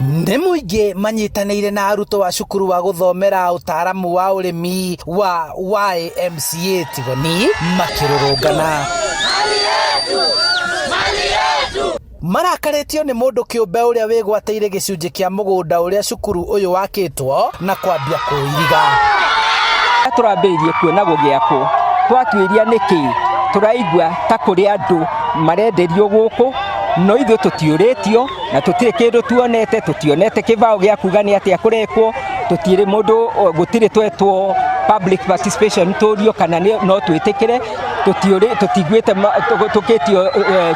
Nĩ mũingĩ manyitanĩire na arutwo wa cukuru wa gũthomera ũtaaramu wa ũrĩmi wa YMCA Tigoni makĩrũrũngana. Marakarĩtio nĩ mũndũ kĩũmbe ũrĩa wĩgwatĩire gĩcunjĩ kĩa mũgũnda ũrĩa cukuru ũyũ wakĩtwo na kwambia kũũiriga. Tũrambĩrĩirie kuona gũgĩakwo, twatuĩria nĩkĩ tũraigua ta kũrĩ andũ marenderio gũkũ, no ithuĩ tũtiũrĩtio na tũtirĩ kĩndũ tuonete, tũtionete kĩbao gĩa kuga nĩ atĩa kũrekwo, tũtirĩ mũndũ gũtirĩ twetwo public participation tũrio kana no twĩtĩkĩre, tũtigwĩte tũkĩtio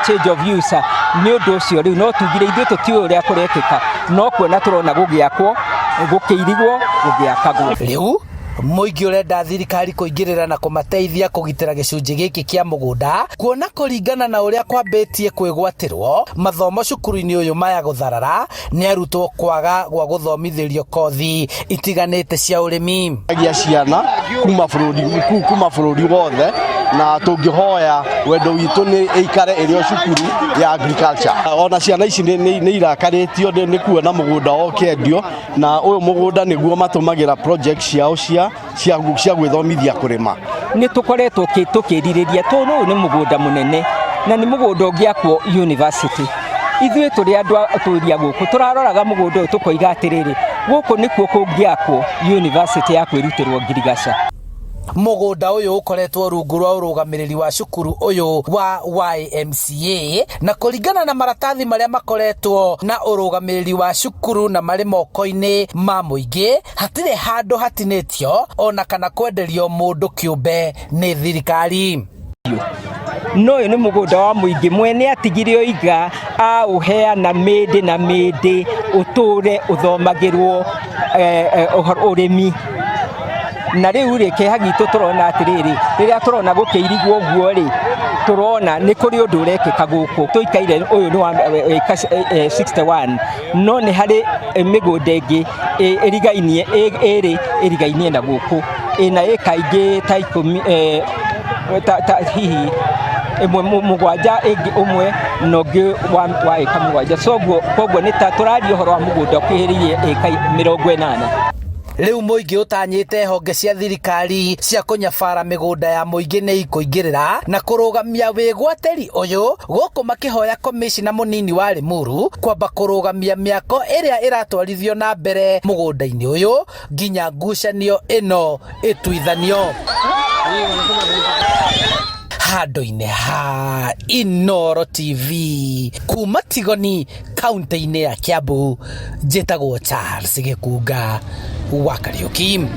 change of use. Nĩ ũndũ ũcio rĩu no tugire ithuĩ tũtiũĩ ũrĩa kũrekĩka, no kuona tũrona gũgĩakwo, gũkĩirigwo, gũgĩakagwo. Rĩu mũingĩ ũrenda thirikari kũingĩrĩra na kũmateithia kũgitĩra gĩcunjĩ gĩkĩ kĩa mũgũnda, kuona kũringana na ũrĩa kwambĩtie kwĩgwatĩrwo mathomo cukuru-inĩ ũyũ maya gũtharara nĩ arutwo kwaga gwa gũthomithĩrio kothi itiganĩte cia ũrĩmi. Ciana kuma bũrũri wothe na tũngĩhoya wendo witũ nĩ ikare ĩrĩ cukuru ya agriculture. Ona ciana ici nĩ irakarĩtio nĩ kuona mũgũnda ũkĩendio, na ũyũ mũgũnda nĩguo matũmagĩra project ciao cia gwĩthomithia kũrĩma. Nĩ tũkoretwo tũkĩrirĩria tondũ ũyũ nĩ mũgũnda mũnene na nĩ mũgũnda ũngĩakwo university. Ithuĩ tũrĩ andũ atũria gũkũ tũraroraga mũgũnda ũyũ tũkoiga atĩrĩrĩ, gũkũ nĩkuo kũngĩakwo university ya kwĩrutĩrwo ngirigaca. Mũgũnda ũyũ ũkoretwo rungu rwa ũrũgamĩrĩri wa cukuru ũyũ wa YMCA, na kũringana na maratathi marĩa makoretwo na ũrũgamĩrĩri wa cukuru na marĩ moko-inĩ ma mũingĩ, hatirĩ handũ hatinĩtio ona kana kwenderio mũndũ kĩũmbe nĩ thirikari. No ũyũ nĩ mũgũnda wa mũingĩ, mwene atigire oiga aũheana mĩndĩ na mĩndĩ ũtũre ũthomagĩrwo ũrĩmi. Na rĩu rĩ kĩeha gitũ tũrona atĩrĩrĩ, rĩrĩa tũrona gũkĩirigwo ũguo rĩ, tũrona nĩ kũrĩ ũndũ ũrekĩka gũkũ. Tũikaire ũyũ nĩ wa 61, no nĩ harĩ mĩgũnda ĩngĩ ĩrigainie na gũkũ, ĩna ĩka ingĩ ta ikũmi hihi ĩmwe mũgwanja ĩngĩ ũmwe na ũngĩ wa ĩka mũgwanja. Koguo nĩ ta tũraria ũhoro wa mũgũnda ũkuhĩrĩirie ĩka 80. Rĩu mũingĩ ũtanyĩte honge cia thirikari cia kũnyabara mĩgũnda ya mũingĩ nĩ ikũingĩrĩra na kũrũgamia wĩgwatĩri ũyũ, gũkũ makĩhoya komishina mũnini wa Limuru kwamba kũrũgamia mĩako ĩrĩa ĩratwarithio na mbere mũgũnda-inĩ ũyũ nginya ngucanio ĩno ĩtuithanio. Handũ-inĩ ha Inooro TV kuma Tigoni kaunti-inĩ ya Kiambu, njĩtagwo Charles Gĩkunga wa Kariũki.